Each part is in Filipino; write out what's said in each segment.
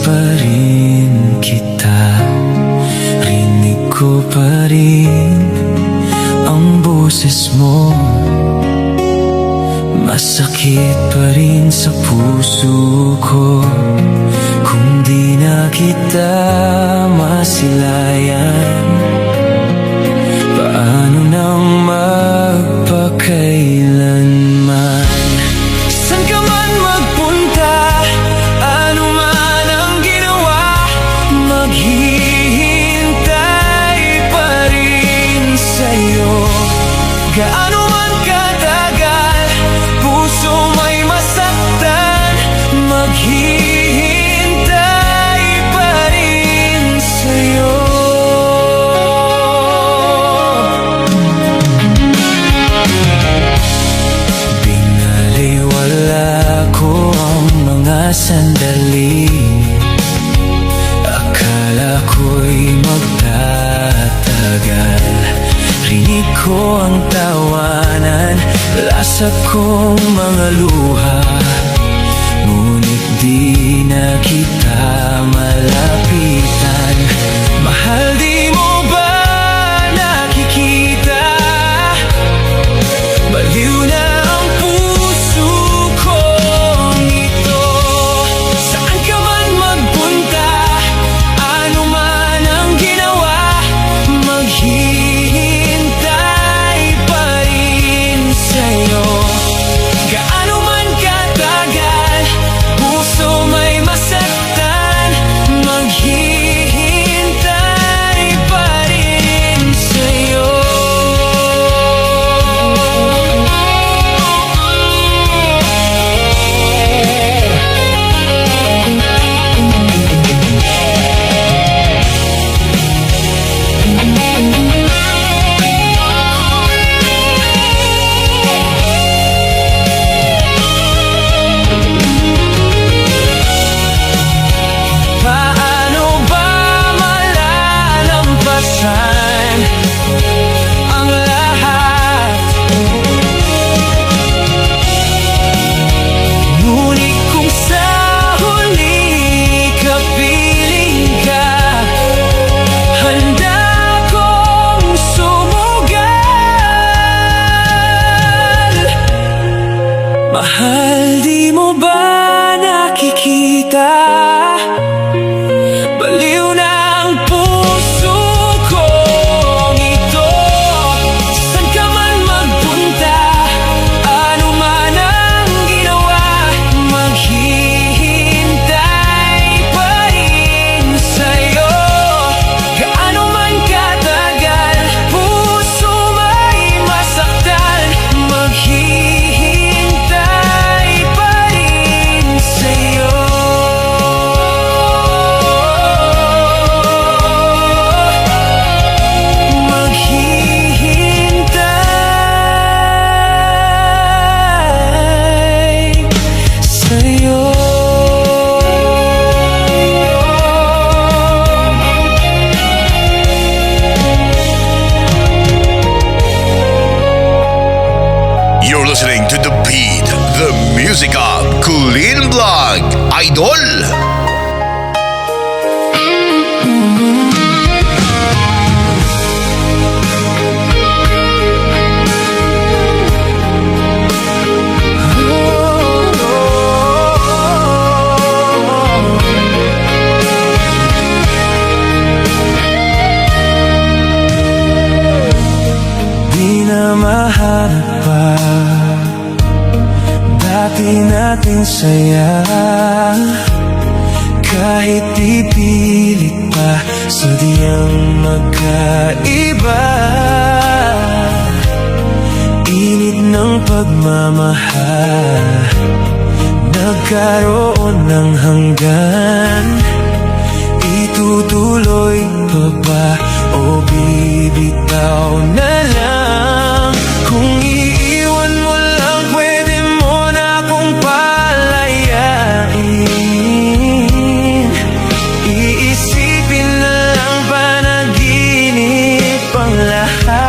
pa rin kita, rinig ko pa rin ang boses mo. Masakit pa rin sa puso ko kung di na kita masilayan. Paano nang magpakailanman? San ka man magpunta, ano man ang ginawa, maghihintay pa rin sa'yo. Gaano man katagal, puso may masaktan, maghihintay pa rin sa'yo. Sandali, akala ko'y magtatagal. Rinig ko ang tawanan, lasa kong mga luha, ngunit di na kita malapitan. Mahal, di mo ba nakikita? Baliw na ang puso kong ito. Saan ka man magpunta, ano man ang ginawa, maghihintay pa rin sa'yo. Gaano man katagal, puso may masaktan, maghihintay pa rin sa'yo. Paano ba malalampasan ang lahat? Ngunit kung sa huli kapiling ka, handa kong sumugal. Mahal, di mo ba nakikita? Baliw na ang puso kong ito. Saan ka man magpunta, ano man ang ginawa, maghihintay pa rin sa'yo. Gaano man katagal, puso may masaktan, maghihintay pa rin sa'yo. You're listening to The Beat, the music of Kulin Vlog, Idol! Di na mahanap pa dati nating saya, kahit ipilit pa, sadyang magkaiba. Init ng pagmamahal, nagkaroon ng hanggan. Itutuloy pa ba o bibitaw na lang? Kung iiwan mo lang, pwede mo na akong palayain. Iisipin na lang, panaginip ang lahat.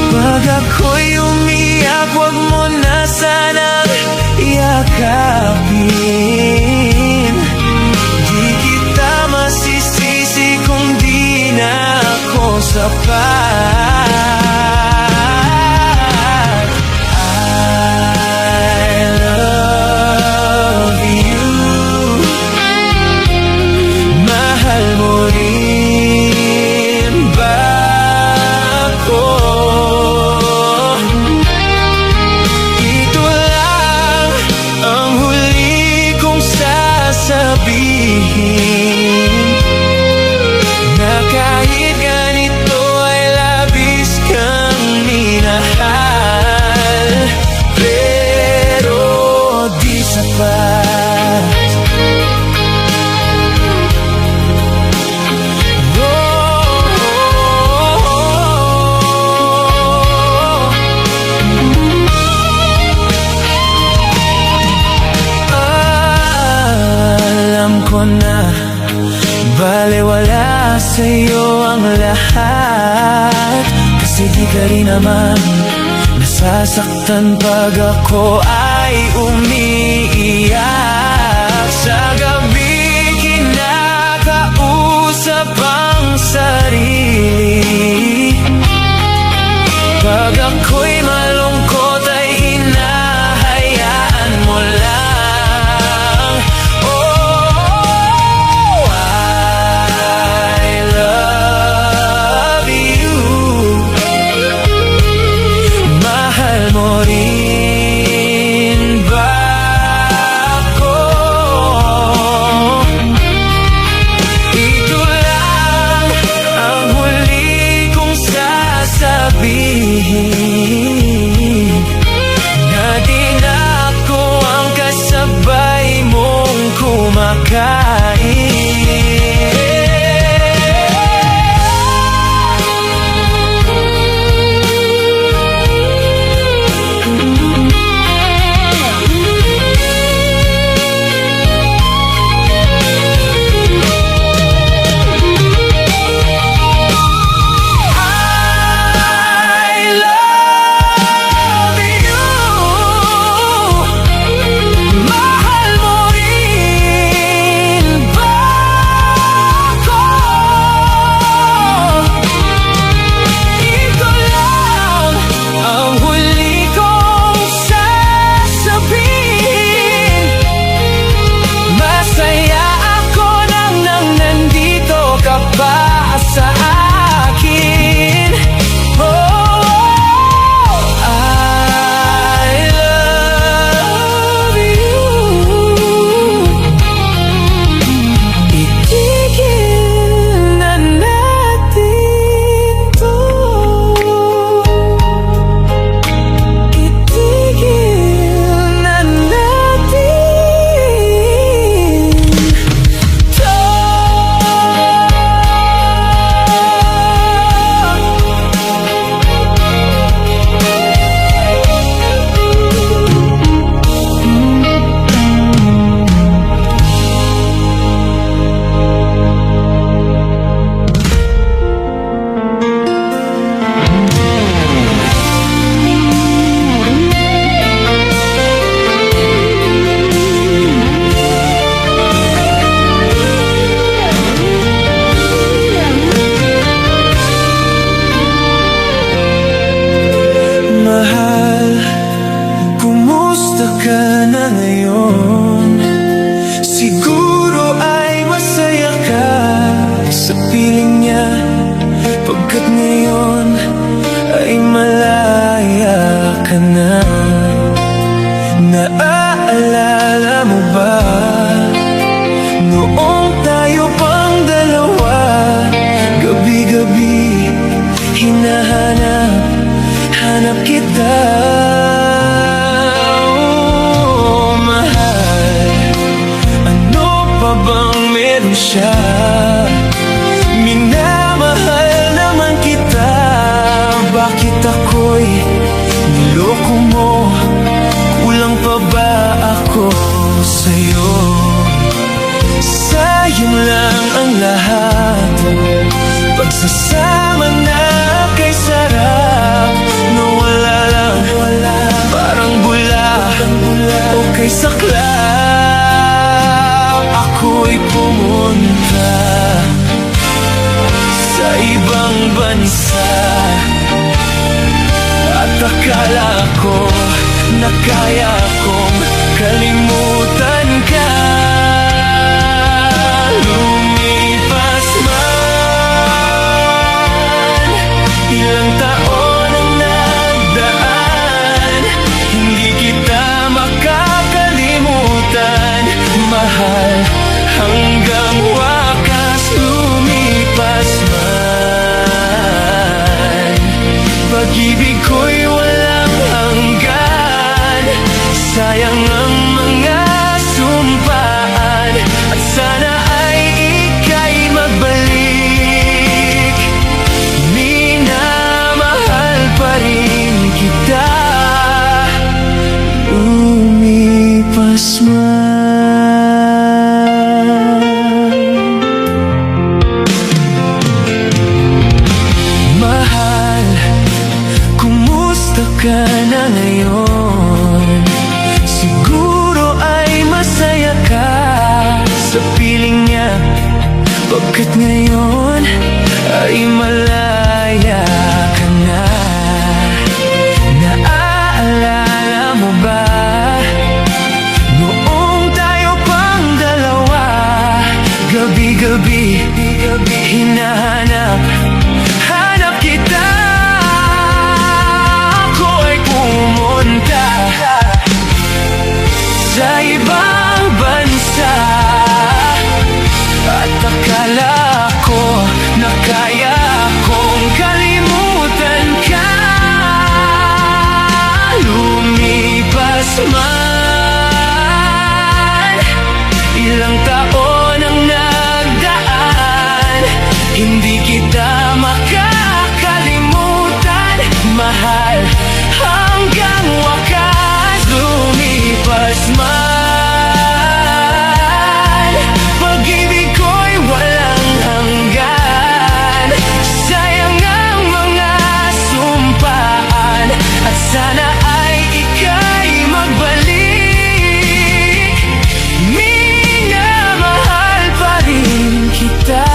Pag ako'y umiyak, wag mo na sanang yakapin. sa'yo ang lahat. Kasi di ka rin naman nasasaktan pag ako ay umiiyak. Sa gabi kinakausap ang sarili. Pag ako'y malungkot ay hinahayaan mo lang. Oh, I love you. Mahal mo rin ba ako? Ito lang ang huli kong sasabihin, na di na ako ang kasabay mong kumakain. Mahal, kumusta ka na ngayon? Siguro ay masaya ka sa piling niya, pagkat ngayon ay malaya ka na. Naaalala mo ba noong tayo pang dalawa? Gabi-gabi hinahanap kita. Oh, mahal, ano pa bang meron siya? Minamahal naman kita. Bakit ako'y niloko mo? Kulang pa ba ako sa'yo? Sayang lang ang lahat. Pagsasama na kay sarap, nawala lang, parang bula o kay saklap. Ako'y pumunta sa ibang bansa at akala ko na kaya kong kalimutan ka. Lumipas man ilang taon ang nagdaan, hindi kita makakalimutan, mahal, hanggang wakas. Lumipas man, pag-ibig ko'y walang hanggan. Bakit ngayon ay malaya ka na? Naaalala mo ba noong tayo pang dalawa? Gabi-gabi hinahanap kita. Ako ay pumunta sa ibang bansa at akala ko na kaya kong kalimutan ka. Lumipas man ilang taon ang nagdaan, hindi kita makakalimutan, mahal, hanggang wakas. Lumipas man pag-ibig ko'y walang hanggan. Sayang ang mga sumpaan at sana ay ika'y magbalik. Minamahal pa rin kita.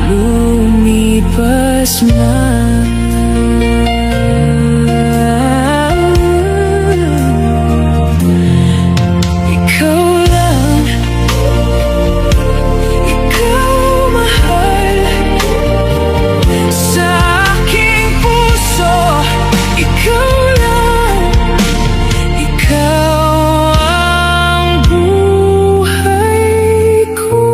Lumipas man ikaw lang, ikaw mahal sa aking puso. Ikaw lang, ikaw ang buhay ko.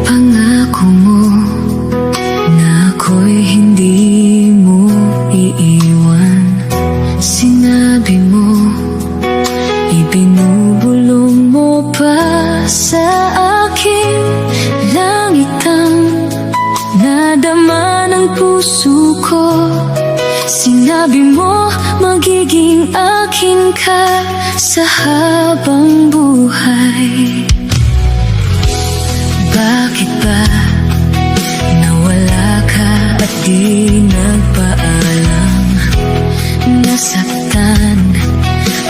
Pangako mo na ako'y hindi mo iiwan. Sinabi mo, ibinubulong mo pa sa akin langit ang nadama ng puso ko. Sinabi mo, magiging akin ka sa habang buhay. Bakit ba nawala ka at di nagpaalam? Nasaktan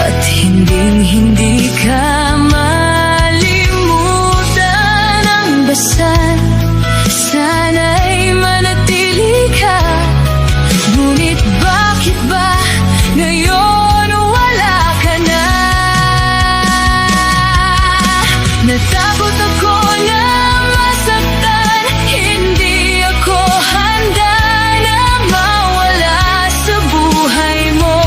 at hindi ka malimutan. Ang dasal, sana'y manatili ka. Ngunit bakit ba ngayon wala ka na? Natakot ako na masaktan, hindi ako handa na mawala sa buhay mo.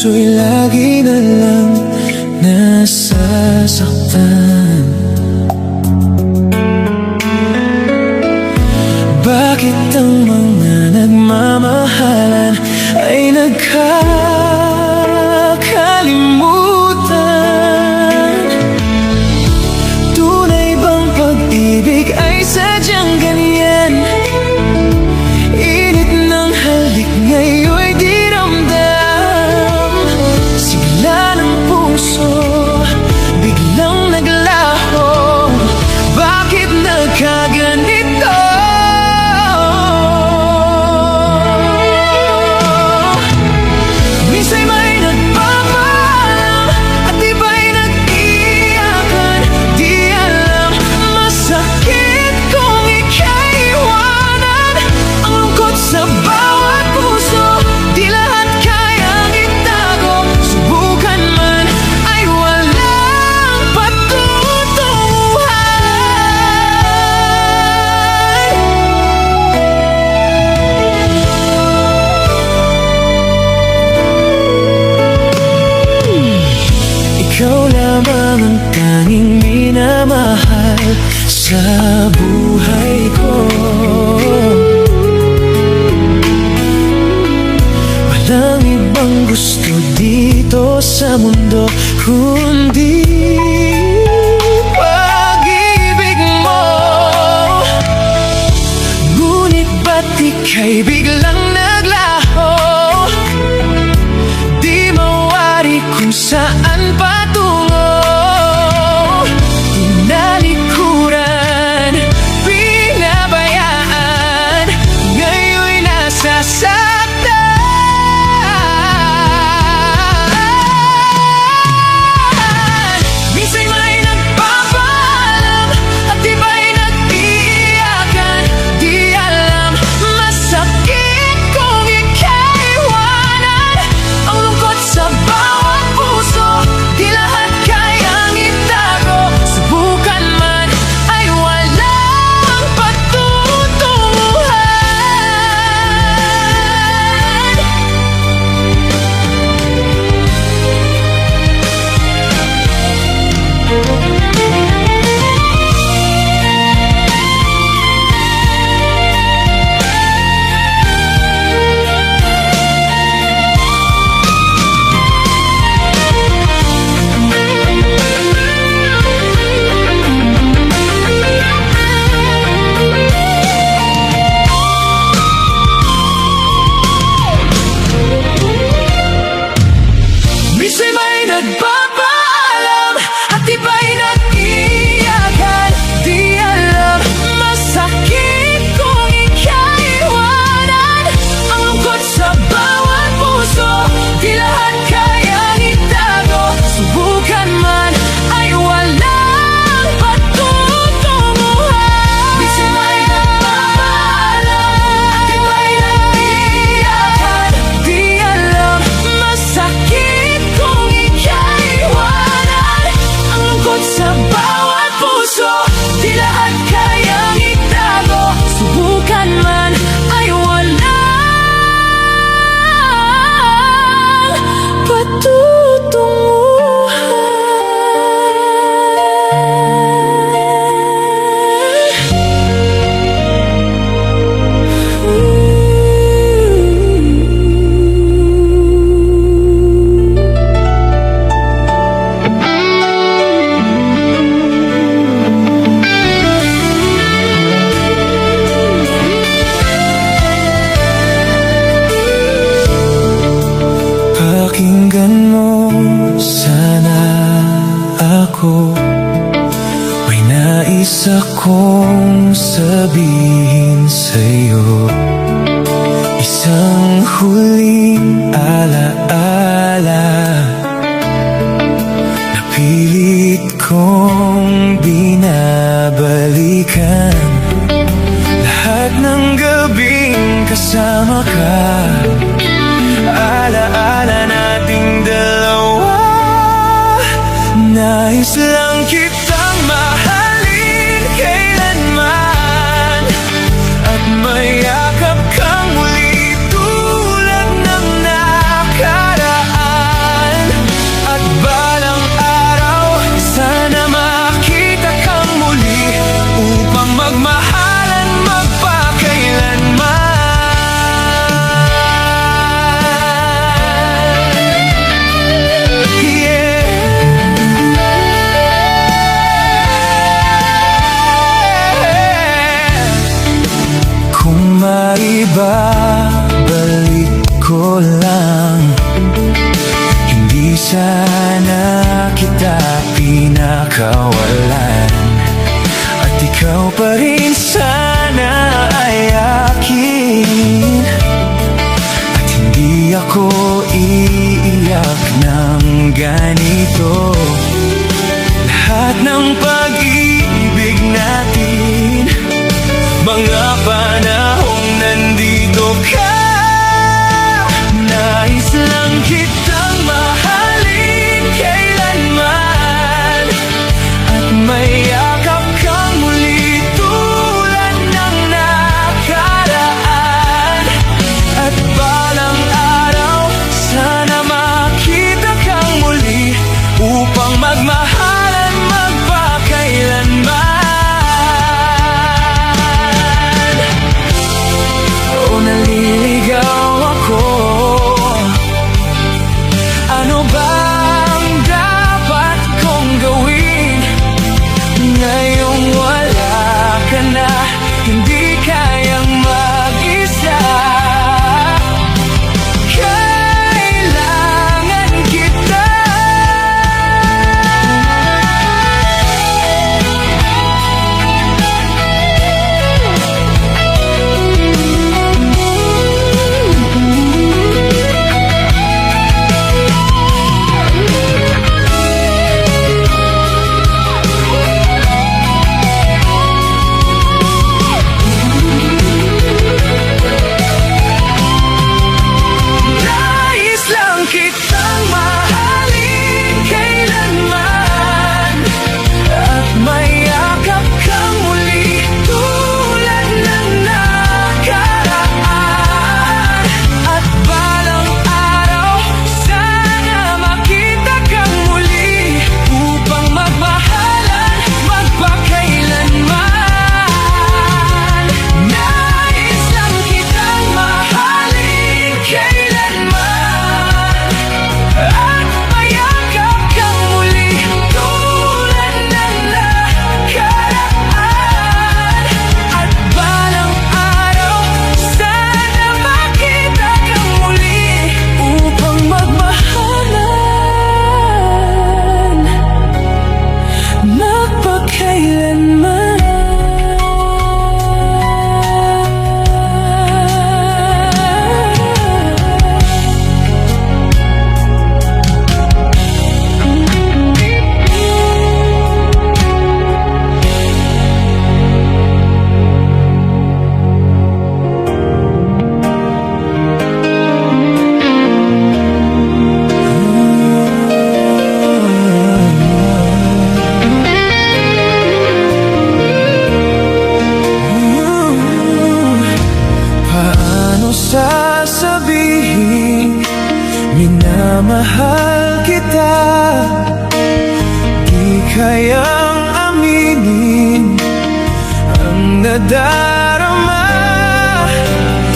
puso'y lagi na lang nasasaktan. Bakit ang mga nagmamahalan ay nagkakalimutan? Tunay bang pag-ibig ay sadyang ganyan? Init ng halik ngayon'y di ramdam. Sigla ng puso biglang naglaho. Bakit nagkaganito? Minsan may nagpapaalam at iba'y nag-iyakan. Di alam, masakit kung ika'y iwanan. Ang lungkot sa bawat puso, di lahat kayang itago. Subukan man ay walang patutunguhan. Ikaw lamang ang tanging minamahal sa buhay ko. Walang ibang gusto dito sa mundo kundi pag-ibig mo. Ngunit ba't ika'y biglang naglaho? Di mawari kung saan patungo. Tinalikuran, pinabayaan, ngayon'y nasasaktan. Minsan may nagpapaalam at iba'y nag-iiyakan. Di alam, masakit kung ika'y iwanan. Ang lungkot sa bawat puso, di lahat kayang itago. Subukan man ay walang patutunguhan. Minsan may nagpapaalam at iba'y nag-iyakan. Di alam, masakit kung ika'y iwanan. Ang lungkot sa bawat puso, di lahat kayang itago. Subukan man ay walang patutunguhan. Minsan may nagpapaalam at iba'y nag-iyakan. Di alam, masakit kung ika'y iwanan. Ang lungkot sa bawat puso, di lahat kayang itago. Subukan man ay walang patutunguhan. Pakinggan mo sana ako. May nais akong sabihin sa'yo. Isang huling alaala na pilit kong binabalikan. Lahat ng gabing kasama ka, alaala nating dalawa. Nais lang kitang mahalin kailanman at mayakap kang muli tulad ng nakaraan. ibabalik ko lang, hindi sana kita pinakawalan, at ikaw pa rin sana ay akin, at hindi ako iiyak ng ganito. Lahat ng pag-ibig natin, mga panahong nandito ka, nais lang kitang mahalin kailanman, at mayakap kang muli tulad ng nakaraan. At balang araw, sana makita kang muli upang magmahalan magpakailanman. O naliligaw ako, ano bang dapat kong gawin ngayong wala ka na, hindi kayang mag-isa. Kailangan kita. Nais lang kitang mahalin kailanman, at mayakap kang muli tulad ng nakaraan. At balang araw, sana makita kang muli upang magmahalan magpakailanman. Nais lang kitang mahalin kailanman, at mayakap kang muli tulad ng nakaraan. At balang araw, sana makita kang muli upang magmahalan magpakailanman. Paano sasabihin minamahal kita, di kayang aminin ang nadarama.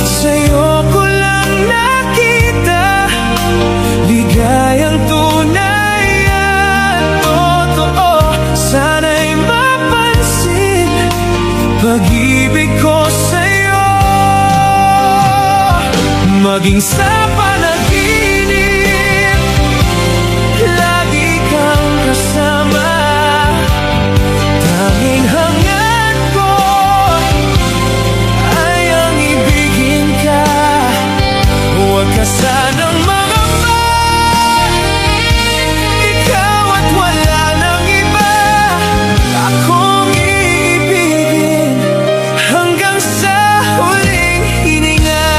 Sa'yo ko lang nakita ligayang tunay at totoo. Sana'y mapansin pag-ibig ko sa'yo, maging sa panaginip, lagi kang kasama. Tanging hangad ko ay ang ibigin ka, huwag ka sanang mangamba. Ikaw at wala nang iba akong iibigin hanggang sa huling hininga.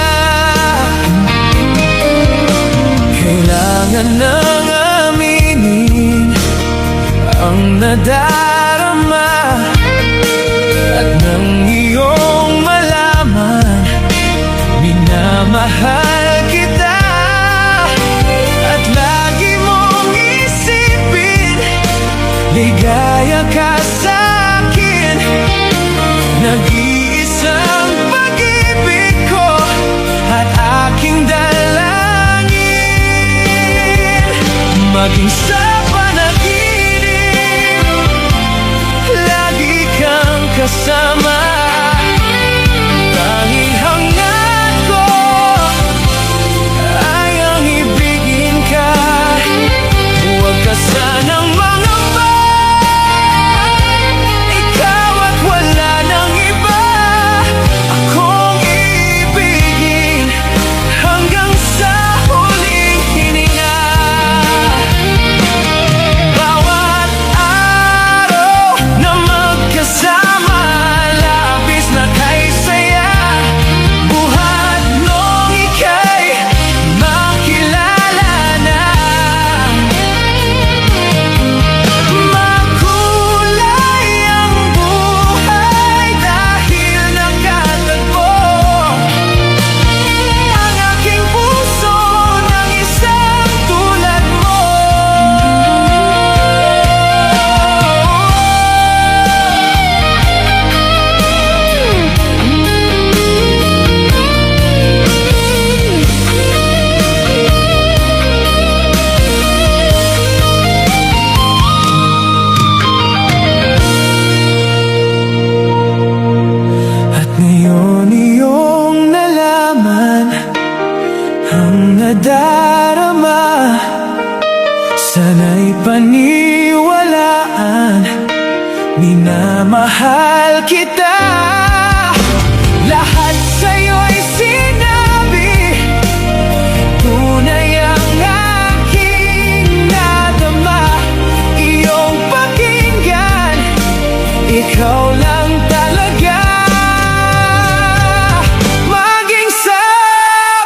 Kailangan nang aminin ang nadarama, at nang iyong malaman minamahal kita, at lagi mong isipin ligaya ka sa'kin. Nag-iisang pag-ibig ko at aking dalangin, maging sa panaginip, Ngayon iyong nalaman ang nadarama, sana'y paniwalaan, minamahal kita. Lahat sa'yo'y sinabi, tunay ang aking nadama. Iyong pakinggan, ikaw lang talaga. Maging sa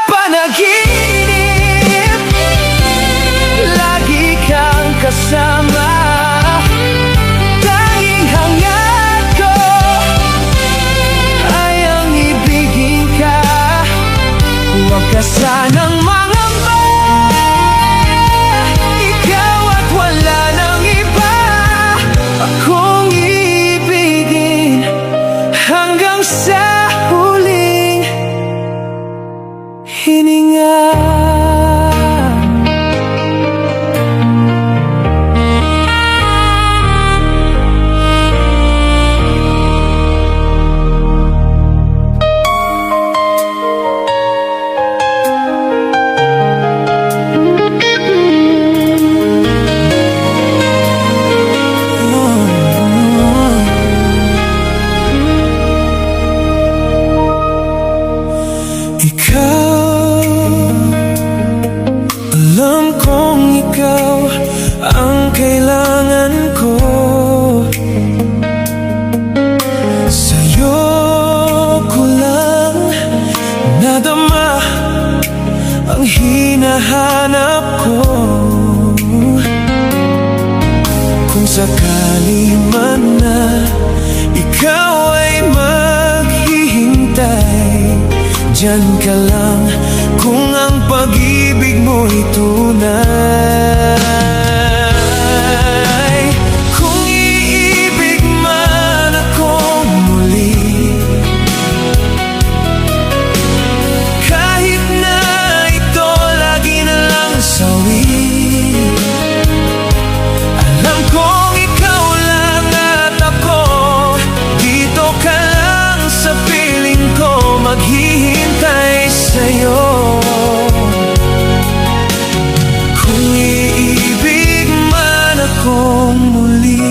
panaginip, lagi kang kasama. Tanging hangad ko ay ang ibigin ka. Huwag ka sanang mangamba, ikaw at wala nang iba akong ibigin hanggang sa huling hininga. Ikaw, alam kong ikaw ang kailangan ko. Sa'yo ko lang nadama ang hinahanap ko. Kung sakali man na ikaw ay maghihintay, diyan ka lang kung ang pag-ibig mo'y tunay. Kung iibig man akong muli, kahit na ito lagi na lang sawi, alam kong ikaw lang at ako, dito ka lang sa piling ko, maghihintay sa'yo. Kung iibig man akong muli.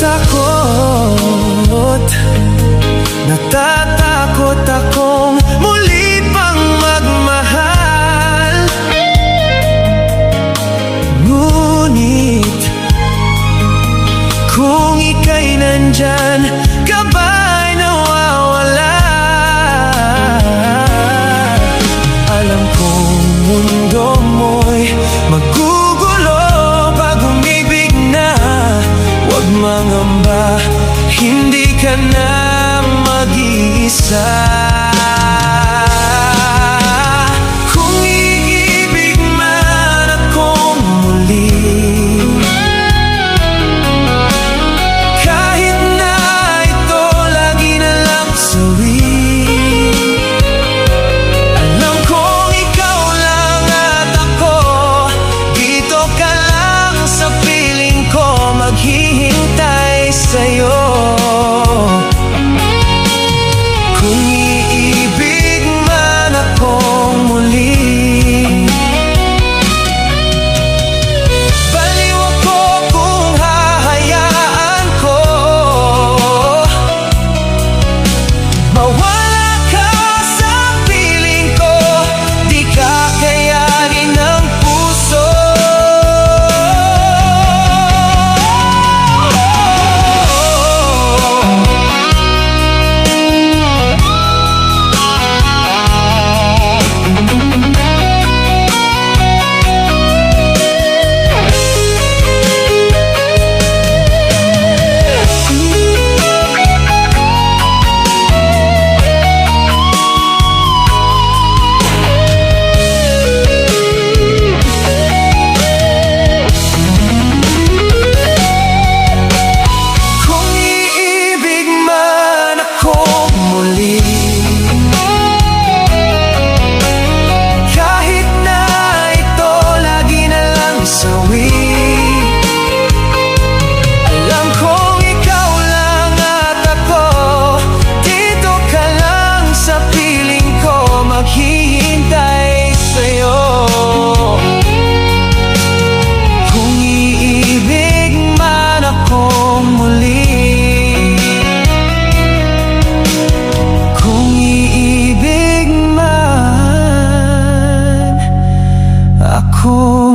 Takot, natatakot akong muli pang magmahal. Ngunit kung ika'y nandyan, ka ba'y nawawala? Alam kong mundo mo'y magugulo pag umibig na. Huwag mangamba, hindi ka na mag-iisa. Kung iibig man akong muli, kahit na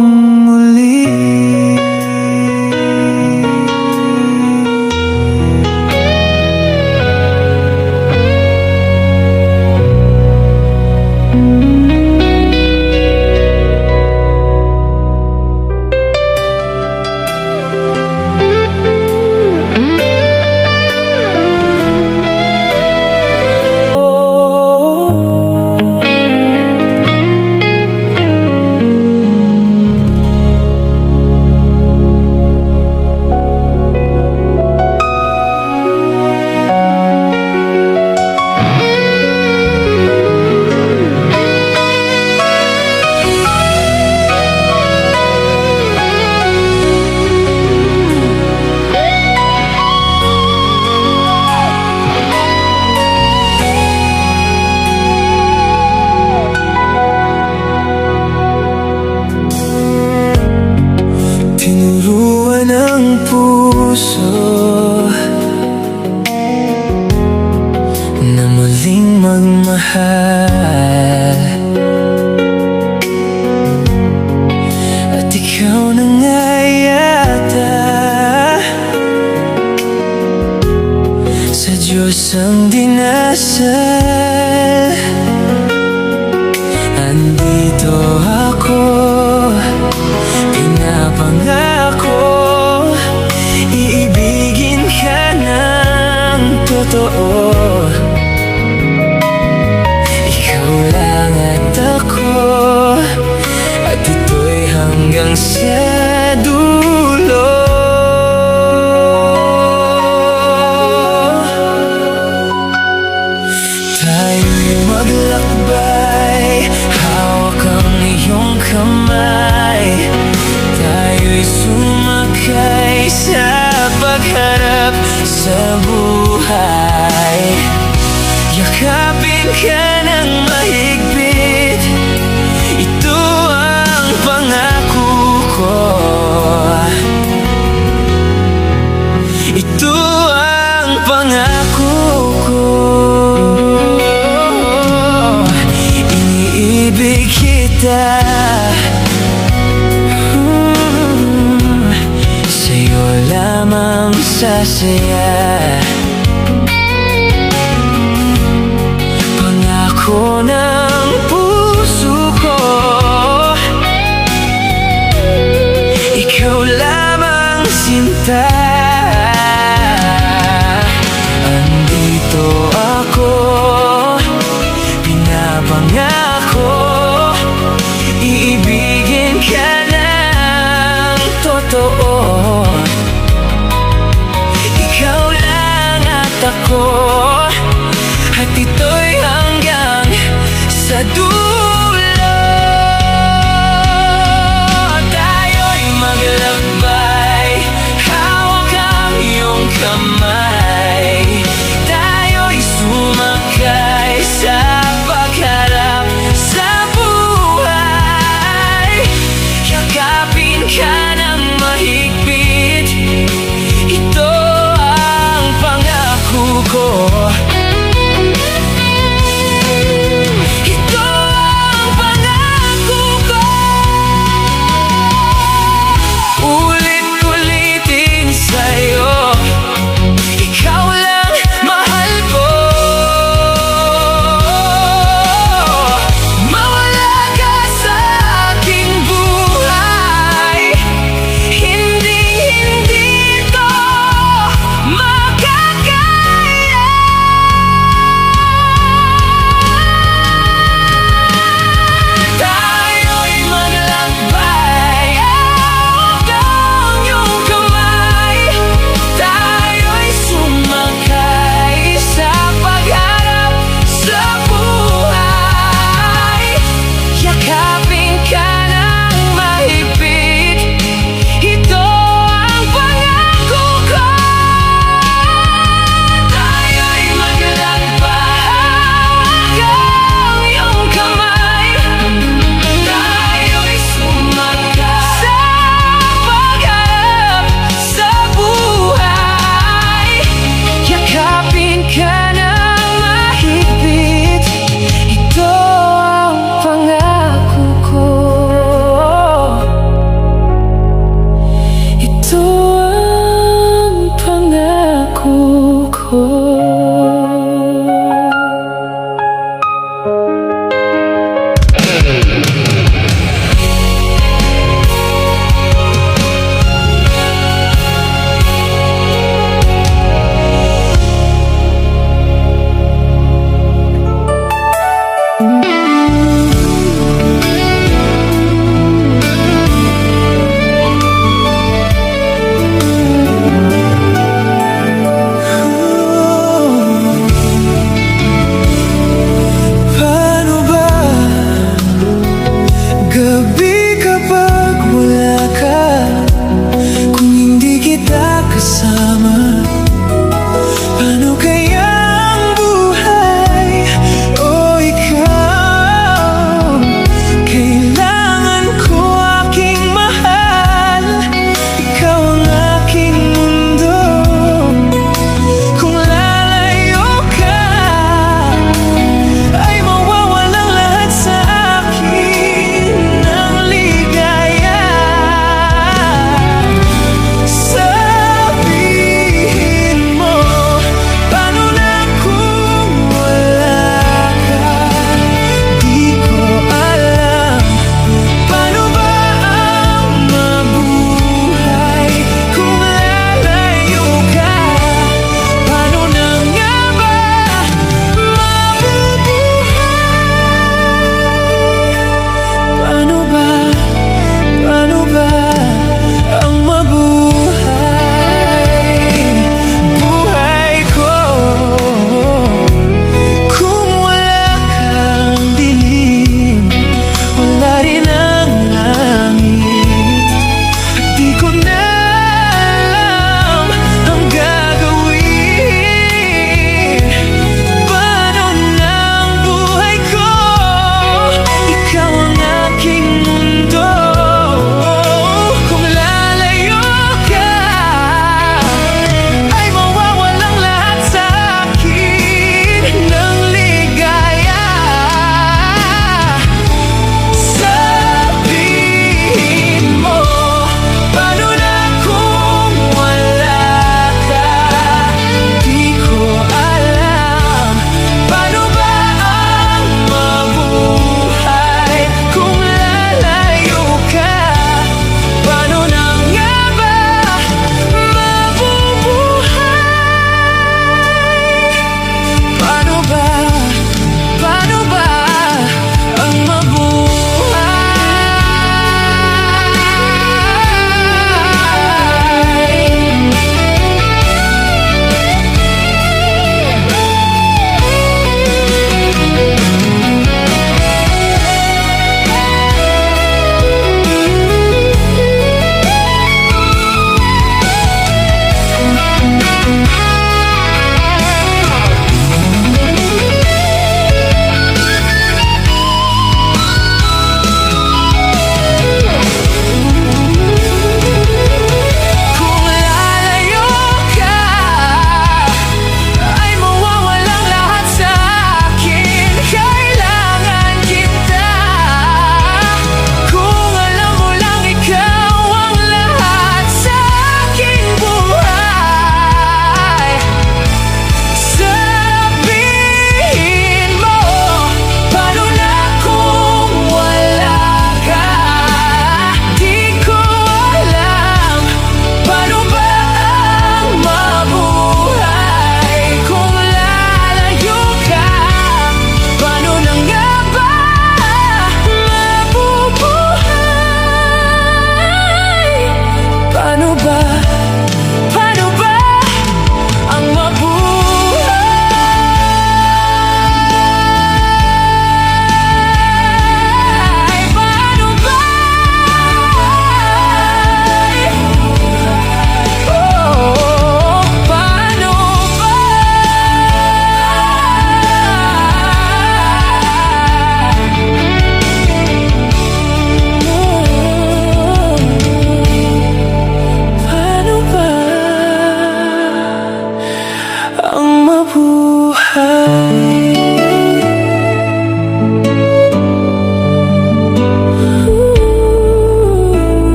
muli. Tinuruan ang puso na muling magmahal, at ikaw na nga yata sa Diyos ang dinasal. Andito ako, pinapangako, iibigin ka ng totoo. Ikaw lang at ako, at ito'y hanggang sa dulo. Tayo'y maglakbay, hawak ang iyong kamay. Tayo'y sumakay sa pagharap sa buhay. Yakapin ka ng mahigpit, ito ang pangako ko. Ito ang pangako ko. Iniibig kita, sa'yo lamang sasaya. Pangako ng puso ko, ikaw lamang sinta. Andito ako, pinapangako, iibigin ka ng totoo. Ikaw lang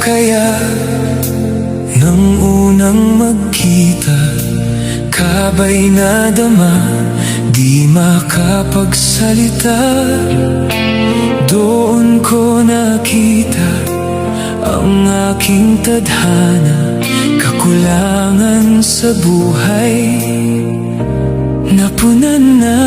kaya nang unang magkita, kabay na dama, di makapagsalita. Doon ko nakita ang aking tadhana, kakulangan sa buhay napunan na.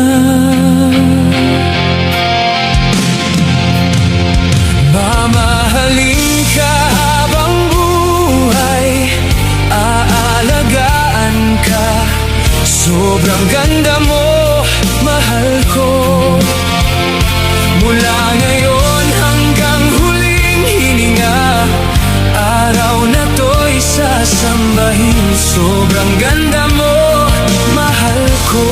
Mamahalin ka habang buhay, aalagaan ka. Sobrang ganda mo, mahal ko. Mula ngayon hanggang huling hininga, araw na to'y sasambahin. Sobrang ganda mo, mahal ko.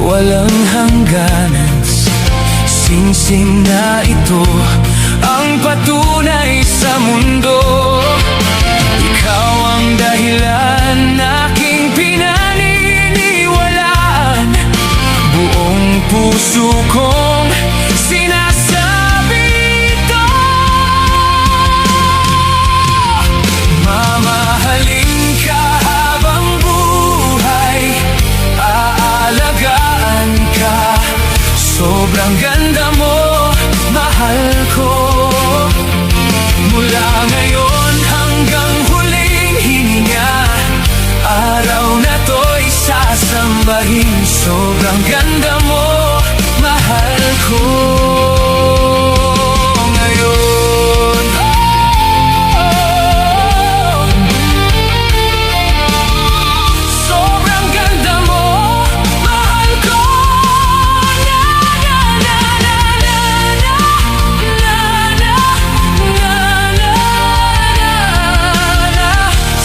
Walang hangganan, singsing na ito ang patunay sa mundo. Ikaw ang dahilan aking pinaniniwalaan, buong puso kong sinasabi ito. Mamahalin ka habang buhay, aalagaan ka. Sobrang ganda mo, mahal ko. Mula ngayon hanggang huling hininga, araw na to'y sasambahin. Sobrang ganda mo, mahal ko. Ngayon, sobrang ganda mo, mahal ko.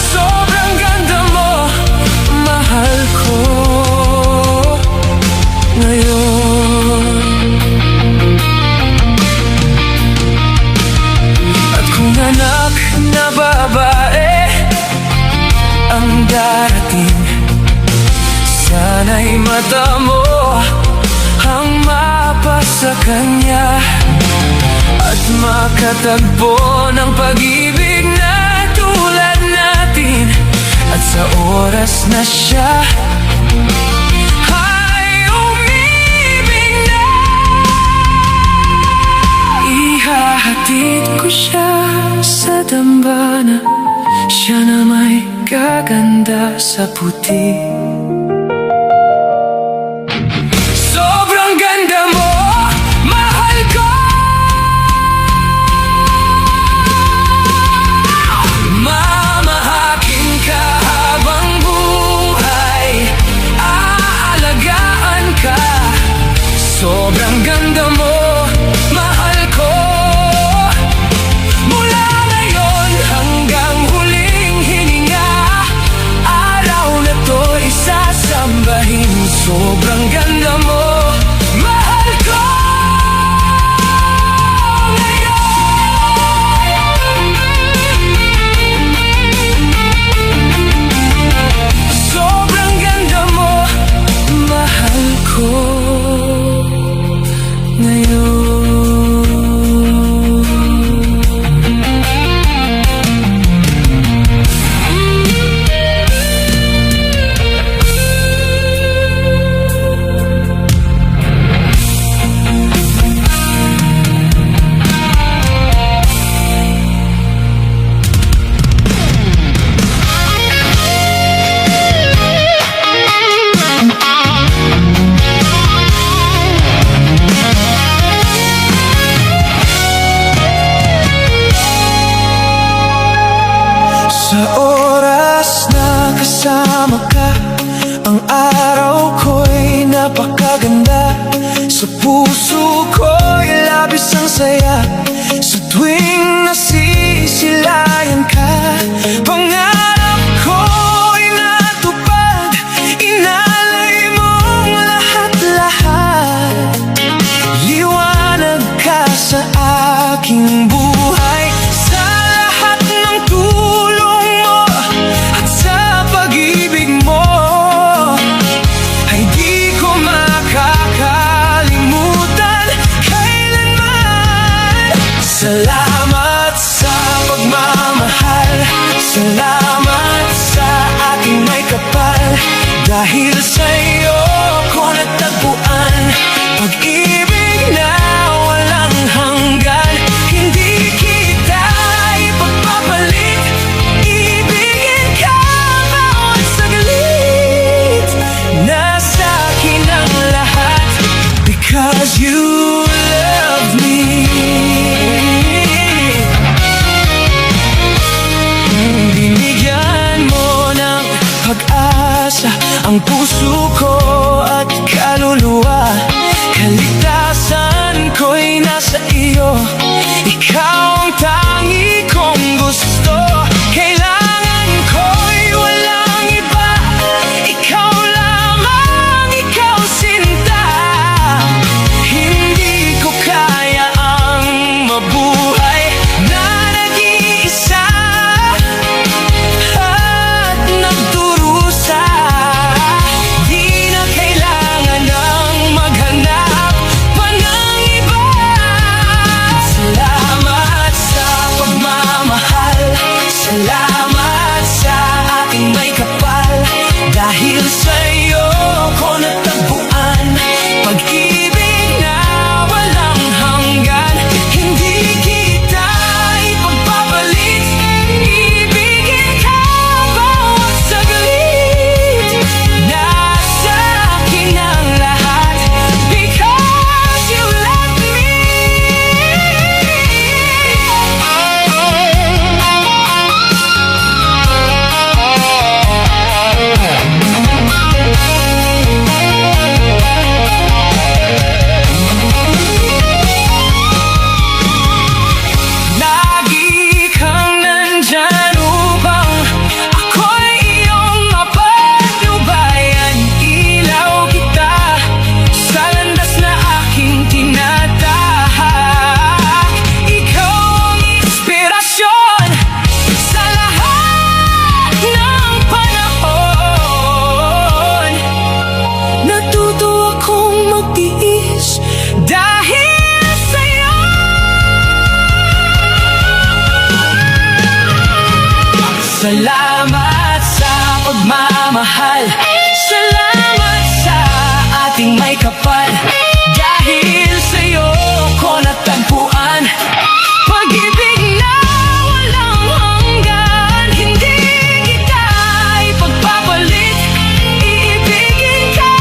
Sobrang ganda mo, mahal ko. Ngayon, at kung anak na babae ang darating, sana'y mata mo ang mapa sa kanya, at makatagpo ng pag-ibig na tulad natin. At sa oras na siya ay umibig na, ihahatid ko siya sa dambana, siya na may gaganda sa puti. Sobrang ganda mo, mahal ko. Mamahakin ka habang buhay, aalagaan ka. Sobrang ganda mo, mahal ko. Mula ngayon hanggang huling hininga, araw na to'y sasambahin. Sobrang ganda mo, mahal ko. Sobrang ganda mo, mahal ko. Ngayon, sa oras na kasama ka, ang araw ko'y napakaganda. Sa puso ko'y labis ang saya, sa tuwing nasisilayan ka. Pangarap ko'y natupad, inalagaan aking buhay. Sa lahat ng tulong mo at sa pag-ibig mo ay di ko makakalimutan kailanman. Salamat sa pagmamahal, salamat sa aking may kapal. Dahil sa'yo ko natagpuan pag-ibig na walang hanggan. Hindi kita ipagpapalit, ibigin ka bawat saglit. Nasa akin ang lahat because you love me. Binigyan mo ng pag-asa ang puso ko at kaluluwa. Kaligtasan ko'y nasa iyo, ikaw ang tangi kong gusto. Kailangan ko'y walang iba, ikaw lamang, ikaw sinta. Hindi ko kaya ang mabuhay na nag-iisa at nagdurusa. Di na kailangan ng maghanap pa ng iba. Salamat sa pagmamahal, salamat sa aking may kapal. Dahil sa'yo ko natagpuan pag-ibig na walang hanggan. Hindi kita ipagpapalit, ibigin ka bawat saglit. Nasa akin ang lahat because you love me. Lagi kang nandyan upang ako'y iyong mapagnubayan. Ilaw kita sa landas na aking tinatahak. Ikaw ang inspirasyon sa lahat ng panahon. Natuto akong magtiis dahil sa'yo. Salamat sa pagmamahal, salamat sa ating may kapal. Dahil sa'yo ko natagpuan pag-ibig na walang hanggan. Hindi kita ipagpapalit, iibigin ka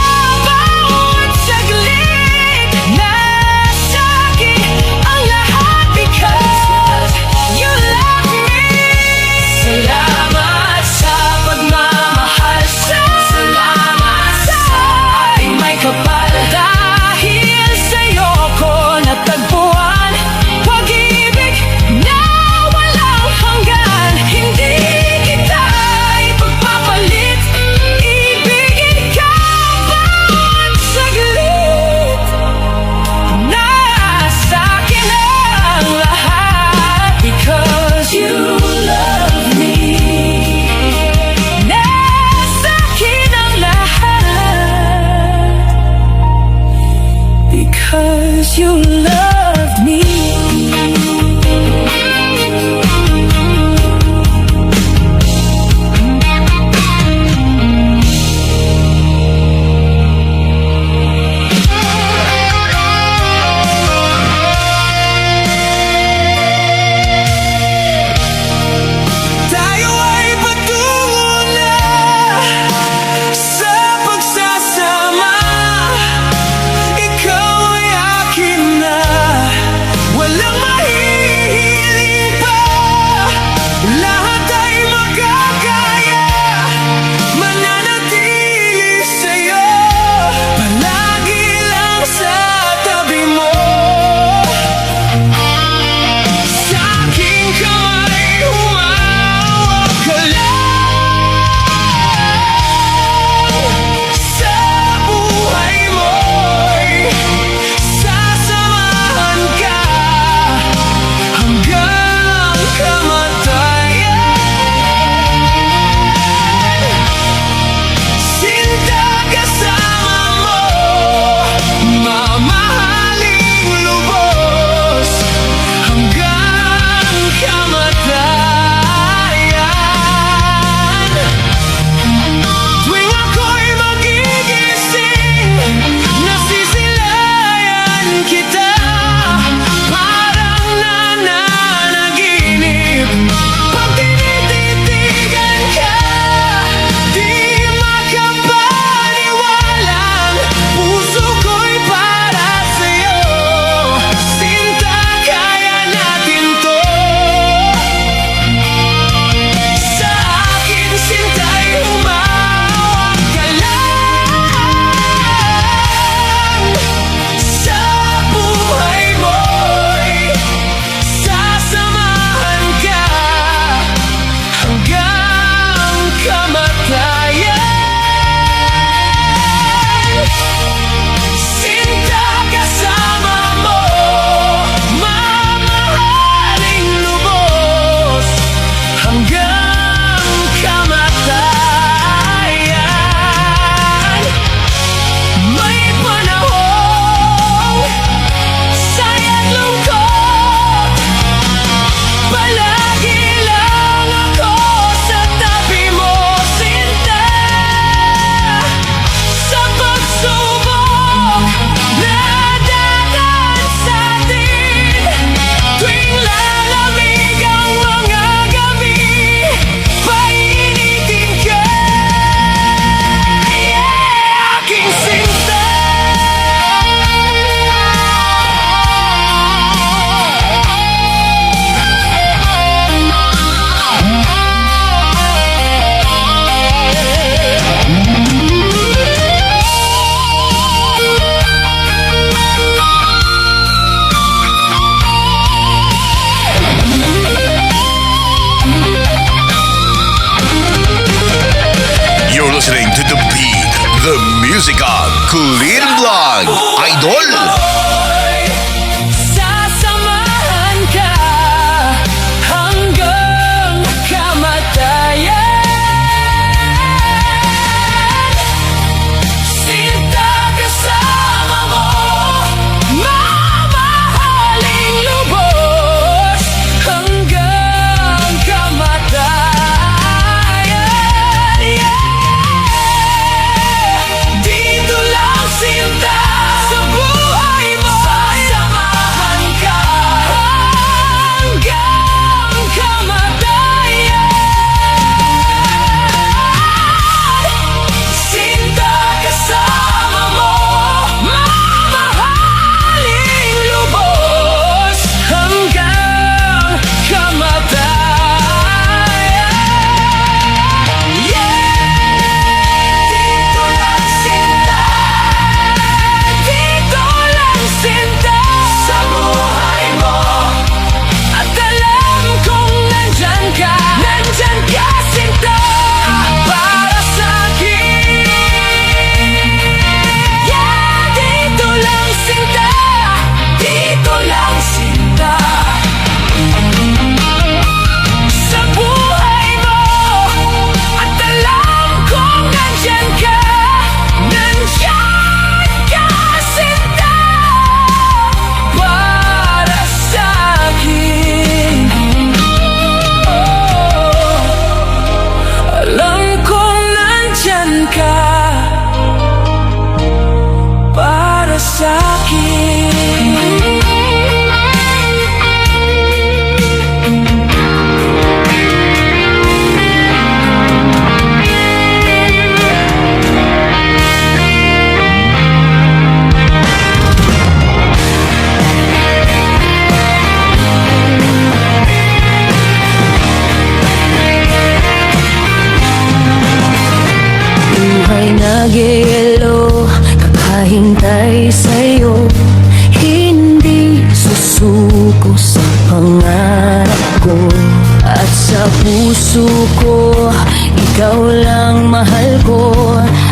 bawat saglit. Nasa akin ang lahat because you love me. Salamat sa pagmamahal, salamat music of Kulin Vlog, Idol! Sasamahan ka hanggang kamatayan. Sinta kasama mo, mamahaling lubos hanggang kamatayan. Dito lang sinta sa buhay mo, sasamahan ka hanggang kamatayan. Sinta kasama mo, mamahaling lubos hanggang kamatayan. Dito lang sinta, dito lang sinta sa buhay mo. At alam kong nandyan ka sinta, para sa'kin. Dito lang sinta, dito lang sinta sa buhay mo. At alam kong nandyan ka sinta, para sa'kin. Alam kong nandyan ka para sa'kin. Buhay nag-ielo, kakahintay sa'yo. Hindi susuko sa pangarap ko. At sa puso ko, ikaw lang mahal ko.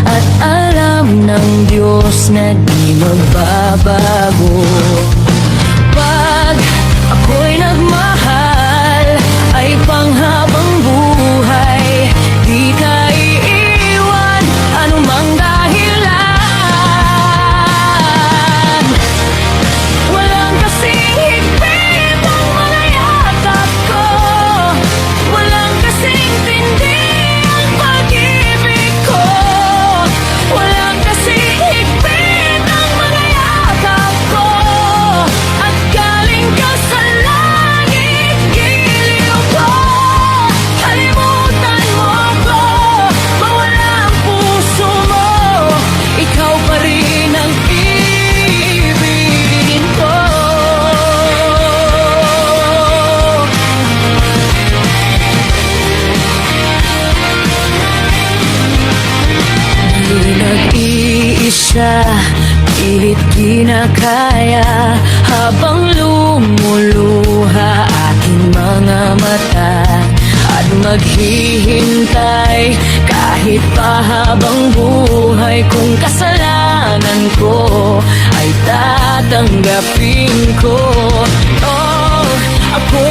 At alam ng Diyos na di magbabago. Pag ako'y nagmahal, ay panghabang buhay. Di ka iiwan, anumang dahilan. Walang kasing higpit ang mga yakap ko. Walang kasing tindi ang pag-ibig ko. Walang kasing higpit ang mga yakap ko. At galing ka sa langit, giliw ko. Kalimutan mo ako, mawala ang puso mo. Ikaw pa rin ang ibigin ko. Di nag-iisa, pilit kinakaya. Habang lumuluha aking mga mata. At maghihintay kahit pa habang buhay. Kung kasalanan ko ay tatanggapin ko. Oh, ako